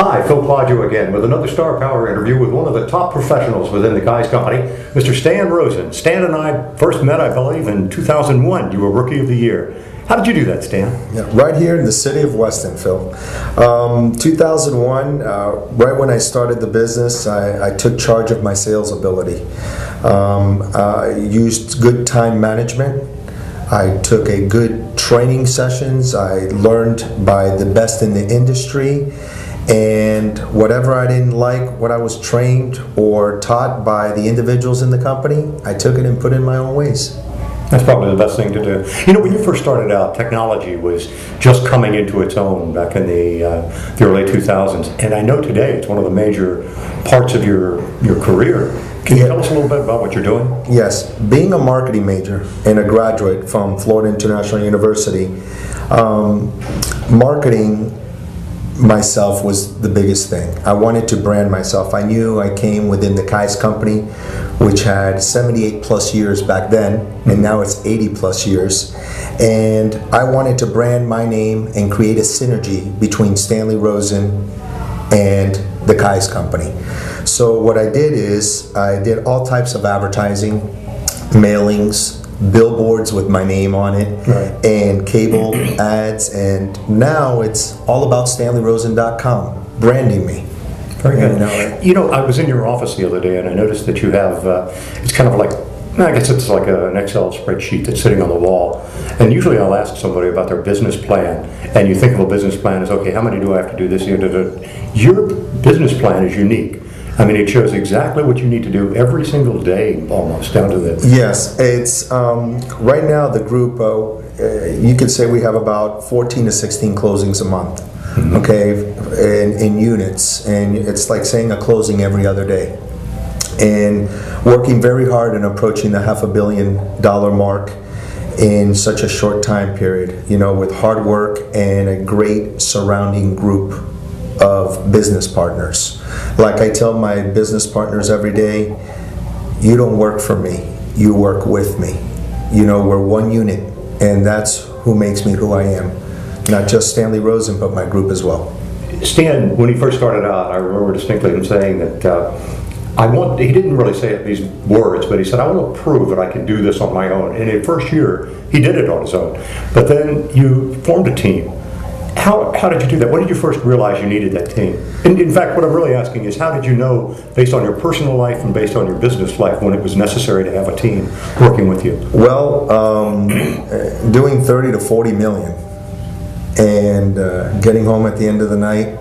Hi, Phil Plodgew again with another Star Power interview with one of the top professionals within the Guy's company, Mr. Stan Rosen. Stan and I first met, I believe, in 2001. You were Rookie of the Year. How did you do that, Stan? Yeah, right here in the city of Weston, Phil. 2001, right when I started the business, I took charge of my sales ability. I used good time management. I took a good training sessions. I learned by the best in the industry. And whatever I didn't like, what I was trained or taught by the individuals in the company, I took it and put it in my own ways. That's probably the best thing to do. You know, when you first started out, technology was just coming into its own back in the early 2000s. And I know today it's one of the major parts of your career. Can you tell us a little bit about what you're doing? Yes. Being a marketing major and a graduate from Florida International University, marketing myself was the biggest thing. I wanted to brand myself. I knew I came within the Kai's company, which had 78 plus years back then, and now it's 80 plus years. And I wanted to brand my name and create a synergy between Stanley Rosen and the Kai's company. So what I did is I did all types of advertising, mailings, billboards with my name on it, right, and cable ads, and now it's all about StanleyRosen.com, branding me. Very good. You know, I was in your office the other day and I noticed that you have, it's kind of like, I guess it's like an Excel spreadsheet that's sitting on the wall. And usually I'll ask somebody about their business plan, and you think of a business plan as, okay, how many do I have to do this? Your business plan is unique. I mean, it shows exactly what you need to do every single day, almost, down to the... Yes, it's, right now the group, you could say we have about 14 to 16 closings a month, mm-hmm, okay, in units, and it's like saying a closing every other day. And working very hard and approaching the $500 million mark in such a short time period, you know, with hard work and a great surrounding group of business partners. Like I tell my business partners every day, you don't work for me, you work with me. You know, we're one unit, and that's who makes me who I am. Not just Stanley Rosen, but my group as well. Stan, when he first started out, I remember distinctly him saying that he didn't really say these words, but he said, I want to prove that I can do this on my own. And in the first year, he did it on his own. But then you formed a team. How did you do that? When did you first realize you needed that team? And in fact, what I'm really asking is, how did you know, based on your personal life and based on your business life, when it was necessary to have a team working with you? Well, doing 30 to 40 million and getting home at the end of the night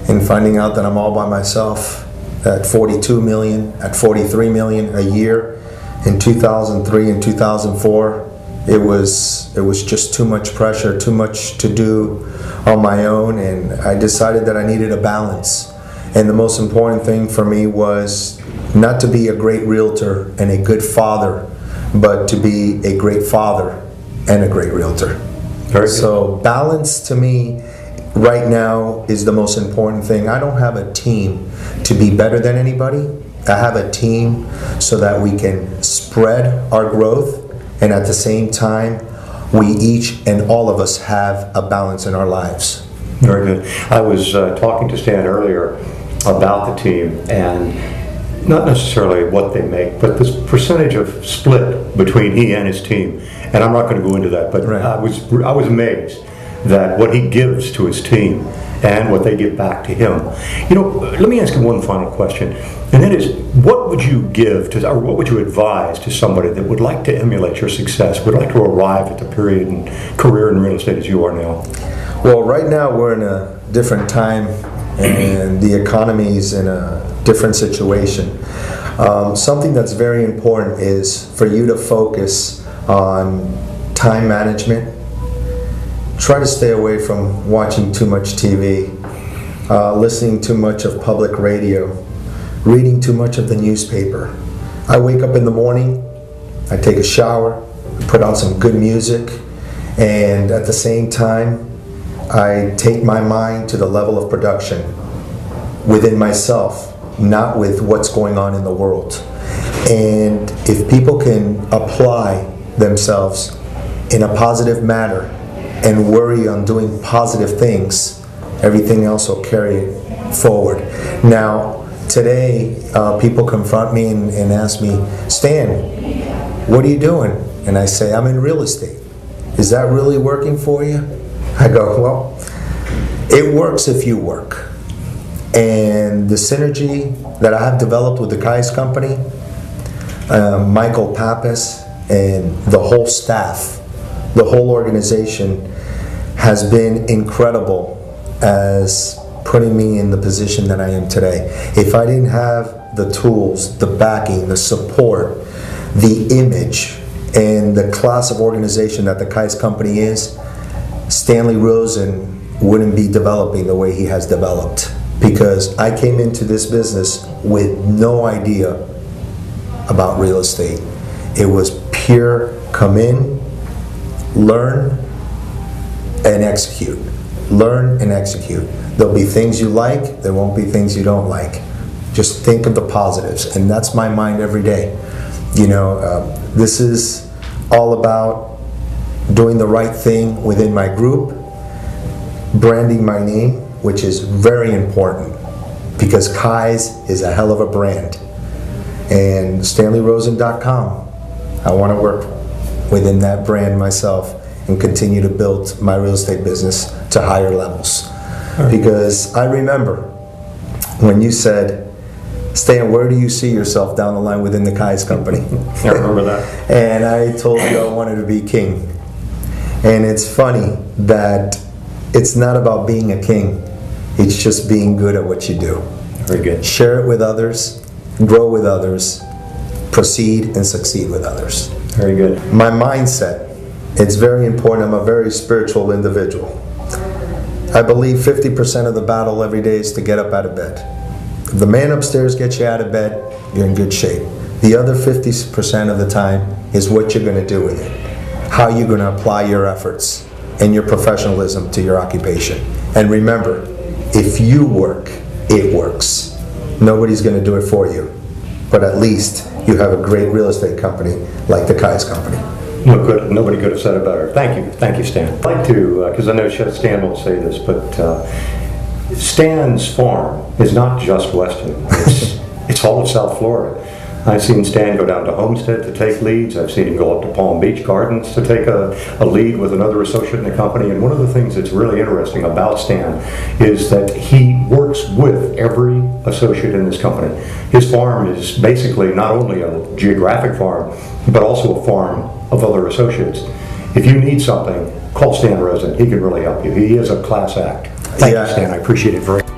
and finding out that I'm all by myself at 42 million, at 43 million a year in 2003 and 2004. It was just too much pressure, too much to do on my own, and I decided that I needed a balance. And the most important thing for me was not to be a great realtor and a good father, but to be a great father and a great realtor. So balance to me right now is the most important thing. I don't have a team to be better than anybody. I have a team so that we can spread our growth, and at the same time, we each and all of us have a balance in our lives. Very good. I was talking to Stan earlier about the team, and not necessarily what they make, but this percentage of split between he and his team. And I'm not going to go into that, but right, I was amazed that what he gives to his team and what they give back to him. You know, let me ask you one final question, and that is, what would you give to, or what would you advise to somebody that would like to emulate your success, would like to arrive at the period and career in real estate as you are now? Well, right now we're in a different time, and the economy is in a different situation. Something that's very important is for you to focus on time management. Try to stay away from watching too much TV, listening too much of public radio, reading too much of the newspaper. I wake up in the morning, I take a shower, put on some good music, and at the same time, I take my mind to the level of production within myself, not with what's going on in the world. And if people can apply themselves in a positive manner and worry on doing positive things, everything else will carry forward. Now, today, people confront me and ask me, Stan, what are you doing? And I say, I'm in real estate. Is that really working for you? I go, well, it works if you work. And the synergy that I have developed with the Kai's company, Michael Pappas, and the whole staff, the whole organization has been incredible as putting me in the position that I am today. If I didn't have the tools, the backing, the support, the image, and the class of organization that the Kai's company is, Stanley Rosen wouldn't be developing the way he has developed. Because I came into this business with no idea about real estate. It was pure come in, learn, and execute. Learn and execute. There'll be things you like, there won't be things you don't like. Just think of the positives, and that's my mind every day. You know, this is all about doing the right thing within my group, branding my name, which is very important because Kai's is a hell of a brand. And StanleyRosen.com, I want to work within that brand myself and continue to build my real estate business to higher levels. Because I remember when you said, Stan, where do you see yourself down the line within the Kai's company? I remember that. And I told you I wanted to be king. And it's funny that it's not about being a king. It's just being good at what you do. Very good. Share it with others, grow with others, proceed and succeed with others. Very good. My mindset, it's very important. I'm a very spiritual individual. I believe 50% of the battle every day is to get up out of bed. If the man upstairs gets you out of bed, you're in good shape. The other 50% of the time is what you're going to do with it. How you're going to apply your efforts and your professionalism to your occupation. And remember, if you work, it works. Nobody's going to do it for you. But at least you have a great real estate company like the Kai's company. No, good. Nobody could have said it better. Thank you, Stan. I'd like to, because I know Stan won't say this, but Stan's farm is not just Weston. It's all of South Florida. I've seen Stan go down to Homestead to take leads. I've seen him go up to Palm Beach Gardens to take a lead with another associate in the company. And one of the things that's really interesting about Stan is that he works with every associate in this company. His farm is basically not only a geographic farm, but also a farm of other associates. If you need something, call Stan Rosen. He can really help you. He is a class act. Thank you, Stan. I appreciate it very much.